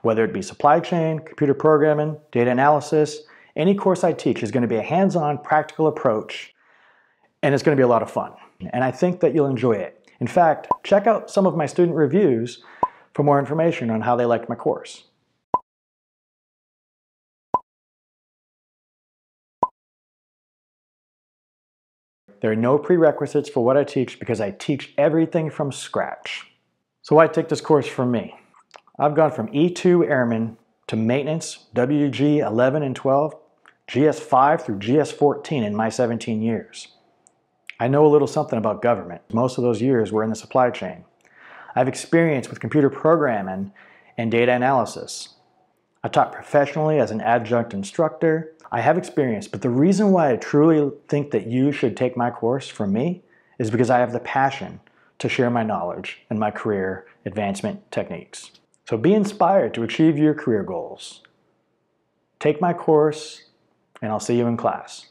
Whether it be supply chain, computer programming, data analysis, any course I teach is going to be a hands-on, practical approach, and it's going to be a lot of fun. And I think that you'll enjoy it. In fact, check out some of my student reviews for more information on how they liked my course. There are no prerequisites for what I teach because I teach everything from scratch. So why take this course from me? I've gone from E2 Airman to Maintenance, WG 11 and 12, GS5 through GS14 in my 17 years. I know a little something about government. Most of those years were in the supply chain. I have experience with computer programming and data analysis. I taught professionally as an adjunct instructor. I have experience, but the reason why I truly think that you should take my course from me is because I have the passion to share my knowledge and my career advancement techniques. So be inspired to achieve your career goals. Take my course, and I'll see you in class.